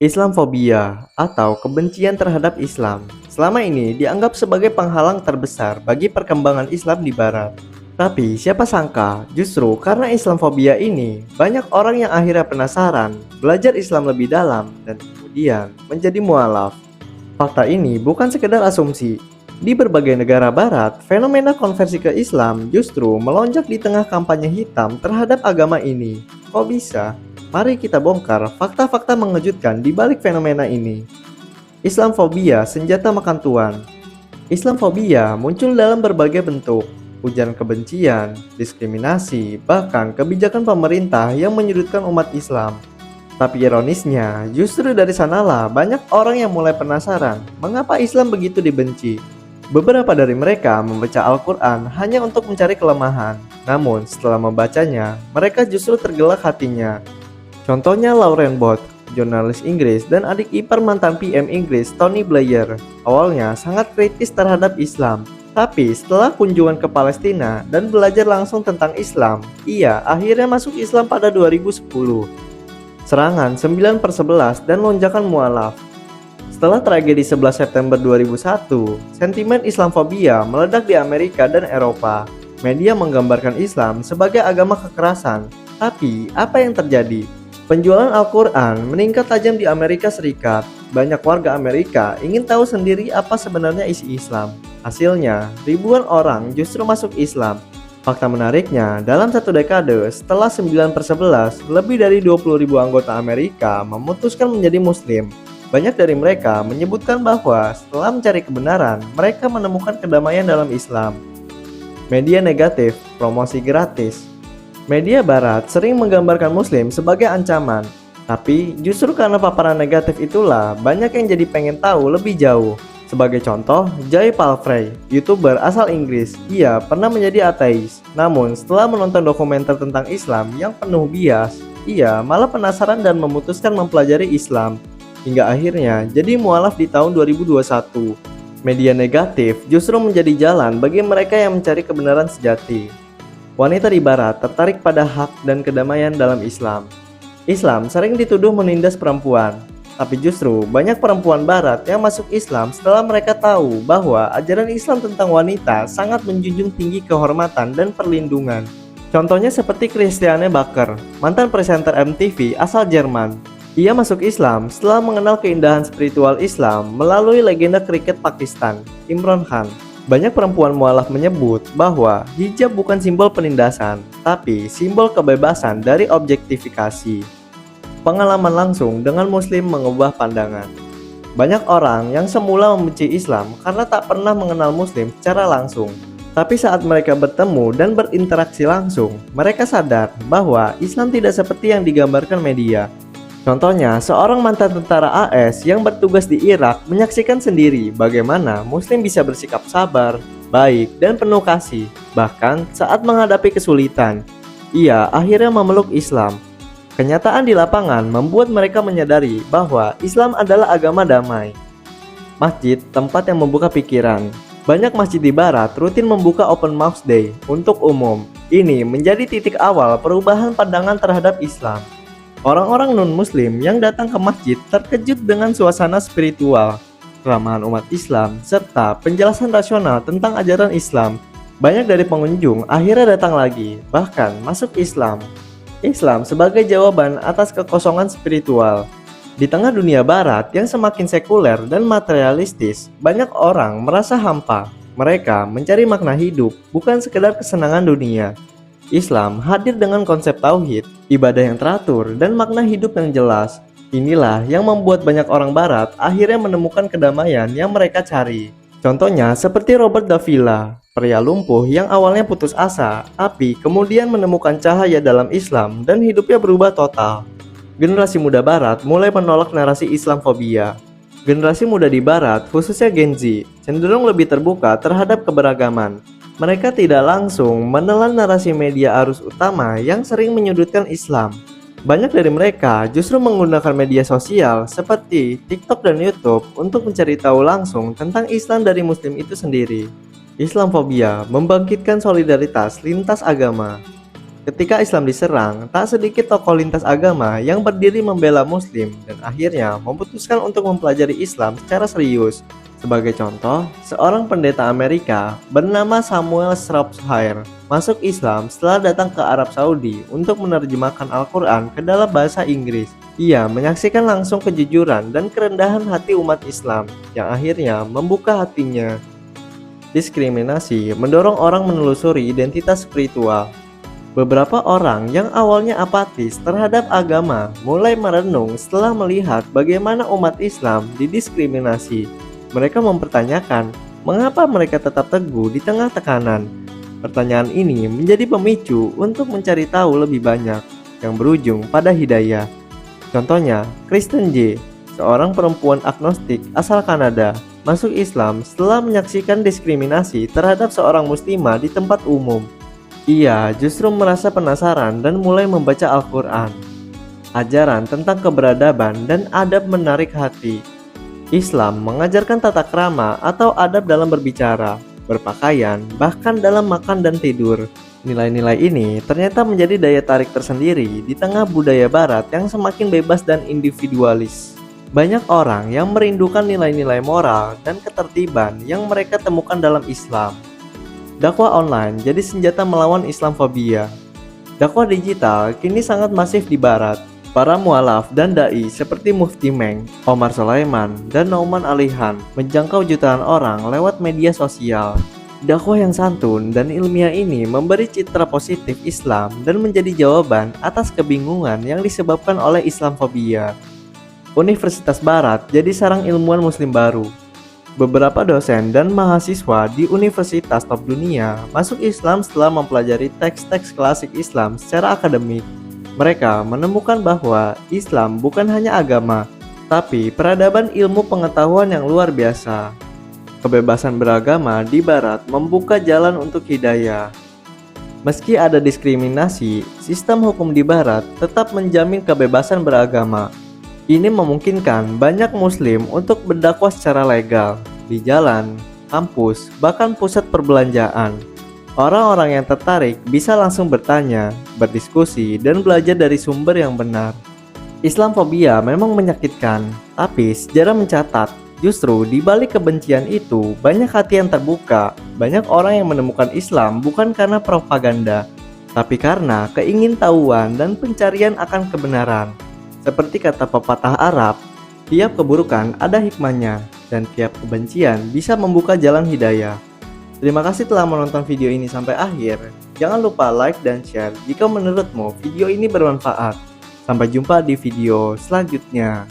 Islamfobia atau kebencian terhadap Islam selama ini dianggap sebagai penghalang terbesar bagi perkembangan Islam di Barat. Tapi siapa sangka justru karena Islamfobia ini banyak orang yang akhirnya penasaran, belajar Islam lebih dalam dan kemudian menjadi mualaf. Fakta ini bukan sekedar asumsi. Di berbagai negara barat, fenomena konversi ke Islam justru melonjak di tengah kampanye hitam terhadap agama ini. Kok bisa? Mari kita bongkar fakta-fakta mengejutkan di balik fenomena ini. Islamfobia, senjata makan tuan. Islamfobia muncul dalam berbagai bentuk, ujaran kebencian, diskriminasi, bahkan kebijakan pemerintah yang menyudutkan umat Islam. Tapi ironisnya, justru dari sanalah banyak orang yang mulai penasaran mengapa Islam begitu dibenci. Beberapa dari mereka membaca Al-Quran hanya untuk mencari kelemahan, namun setelah membacanya, mereka justru tergelak hatinya. Contohnya Lauren Bott, jurnalis Inggris dan adik ipar mantan PM Inggris Tony Blair. Awalnya sangat kritis terhadap Islam, tapi setelah kunjungan ke Palestina dan belajar langsung tentang Islam, ia akhirnya masuk Islam pada 2010. Serangan 9/11 dan lonjakan mualaf. Setelah tragedi 11 September 2001, sentimen Islamfobia meledak di Amerika dan Eropa. Media menggambarkan Islam sebagai agama kekerasan. Tapi, apa yang terjadi? Penjualan Al-Quran meningkat tajam di Amerika Serikat. Banyak warga Amerika ingin tahu sendiri apa sebenarnya isi Islam. Hasilnya, ribuan orang justru masuk Islam. Fakta menariknya, dalam satu dekade setelah 9/11, lebih dari 20.000 anggota Amerika memutuskan menjadi Muslim. Banyak dari mereka menyebutkan bahwa setelah mencari kebenaran, mereka menemukan kedamaian dalam Islam. Media negatif, promosi gratis. Media Barat sering menggambarkan Muslim sebagai ancaman, tapi justru karena paparan negatif itulah banyak yang jadi pengen tahu lebih jauh. Sebagai contoh, Jay Palfrey, YouTuber asal Inggris, ia pernah menjadi ateis. Namun setelah menonton dokumenter tentang Islam yang penuh bias, ia malah penasaran dan memutuskan mempelajari Islam. Hingga akhirnya jadi mualaf di tahun 2021. Media negatif justru menjadi jalan bagi mereka yang mencari kebenaran sejati. Wanita di Barat tertarik pada hak dan kedamaian dalam Islam. Islam sering dituduh menindas perempuan, tapi justru banyak perempuan Barat yang masuk Islam setelah mereka tahu bahwa ajaran Islam tentang wanita sangat menjunjung tinggi kehormatan dan perlindungan. Contohnya seperti Christiane Baker, mantan presenter MTV asal Jerman. Ia masuk Islam setelah mengenal keindahan spiritual Islam melalui legenda kriket Pakistan, Imran Khan. Banyak perempuan mualaf menyebut bahwa hijab bukan simbol penindasan, tapi simbol kebebasan dari objektifikasi. Pengalaman langsung dengan Muslim mengubah pandangan. Banyak orang yang semula membenci Islam karena tak pernah mengenal Muslim secara langsung. Tapi saat mereka bertemu dan berinteraksi langsung, mereka sadar bahwa Islam tidak seperti yang digambarkan media. Contohnya, seorang mantan tentara AS yang bertugas di Irak menyaksikan sendiri bagaimana Muslim bisa bersikap sabar, baik, dan penuh kasih. Bahkan saat menghadapi kesulitan, ia akhirnya memeluk Islam. Kenyataan di lapangan membuat mereka menyadari bahwa Islam adalah agama damai. Masjid, tempat yang membuka pikiran. Banyak masjid di Barat rutin membuka Open House Day untuk umum. Ini menjadi titik awal perubahan pandangan terhadap Islam. Orang-orang non-muslim yang datang ke masjid terkejut dengan suasana spiritual, keramahan umat Islam, serta penjelasan rasional tentang ajaran Islam. Banyak dari pengunjung akhirnya datang lagi, bahkan masuk Islam. Islam sebagai jawaban atas kekosongan spiritual. Di tengah dunia barat yang semakin sekuler dan materialistis, banyak orang merasa hampa. Mereka mencari makna hidup, bukan sekedar kesenangan dunia. Islam hadir dengan konsep tauhid, ibadah yang teratur, dan makna hidup yang jelas. Inilah yang membuat banyak orang barat akhirnya menemukan kedamaian yang mereka cari. Contohnya seperti Robert Davila, pria lumpuh yang awalnya putus asa, tapi kemudian menemukan cahaya dalam Islam dan hidupnya berubah total. Generasi muda barat mulai menolak narasi Islamfobia. Generasi muda di barat, khususnya Gen Z, cenderung lebih terbuka terhadap keberagaman. Mereka tidak langsung menelan narasi media arus utama yang sering menyudutkan Islam. Banyak dari mereka justru menggunakan media sosial seperti TikTok dan YouTube untuk mencari tahu langsung tentang Islam dari Muslim itu sendiri. Islamfobia membangkitkan solidaritas lintas agama. Ketika Islam diserang, tak sedikit tokoh lintas agama yang berdiri membela Muslim dan akhirnya memutuskan untuk mempelajari Islam secara serius. Sebagai contoh, seorang pendeta Amerika bernama Samuel Shropshire masuk Islam setelah datang ke Arab Saudi untuk menerjemahkan Al-Quran ke dalam bahasa Inggris. Ia menyaksikan langsung kejujuran dan kerendahan hati umat Islam yang akhirnya membuka hatinya. Diskriminasi mendorong orang menelusuri identitas spiritual. Beberapa orang yang awalnya apatis terhadap agama mulai merenung setelah melihat bagaimana umat Islam didiskriminasi. Mereka mempertanyakan mengapa mereka tetap teguh di tengah tekanan. Pertanyaan ini menjadi pemicu untuk mencari tahu lebih banyak yang berujung pada hidayah. Contohnya, Kristen J, seorang perempuan agnostik asal Kanada, masuk Islam setelah menyaksikan diskriminasi terhadap seorang muslimah di tempat umum. Ia justru merasa penasaran dan mulai membaca Al-Quran. Ajaran tentang keberadaban dan adab menarik hati. Islam mengajarkan tata krama atau adab dalam berbicara, berpakaian, bahkan dalam makan dan tidur. Nilai-nilai ini ternyata menjadi daya tarik tersendiri di tengah budaya barat yang semakin bebas dan individualis. Banyak orang yang merindukan nilai-nilai moral dan ketertiban yang mereka temukan dalam Islam. Dakwah online jadi senjata melawan Islamfobia. Dakwah digital kini sangat masif di barat. Para mualaf dan dai seperti Mufti Meng, Omar Sulaiman, dan Nauman Alihan menjangkau jutaan orang lewat media sosial. Dakwah yang santun dan ilmiah ini memberi citra positif Islam dan menjadi jawaban atas kebingungan yang disebabkan oleh Islamfobia. Universitas Barat jadi sarang ilmuwan Muslim baru. Beberapa dosen dan mahasiswa di universitas top dunia masuk Islam setelah mempelajari teks-teks klasik Islam secara akademik. Mereka menemukan bahwa Islam bukan hanya agama, tapi peradaban ilmu pengetahuan yang luar biasa. Kebebasan beragama di Barat membuka jalan untuk hidayah. Meski ada diskriminasi, sistem hukum di Barat tetap menjamin kebebasan beragama. Ini memungkinkan banyak Muslim untuk berdakwah secara legal di jalan, kampus, bahkan pusat perbelanjaan. Orang-orang yang tertarik bisa langsung bertanya, berdiskusi, dan belajar dari sumber yang benar. Islamfobia memang menyakitkan, tapi sejarah mencatat justru di balik kebencian itu banyak hati yang terbuka. Banyak orang yang menemukan Islam bukan karena propaganda, tapi karena keingintahuan dan pencarian akan kebenaran. Seperti kata pepatah Arab, tiap keburukan ada hikmahnya, dan tiap kebencian bisa membuka jalan hidayah. Terima kasih telah menonton video ini sampai akhir. Jangan lupa like dan share jika menurutmu video ini bermanfaat. Sampai jumpa di video selanjutnya.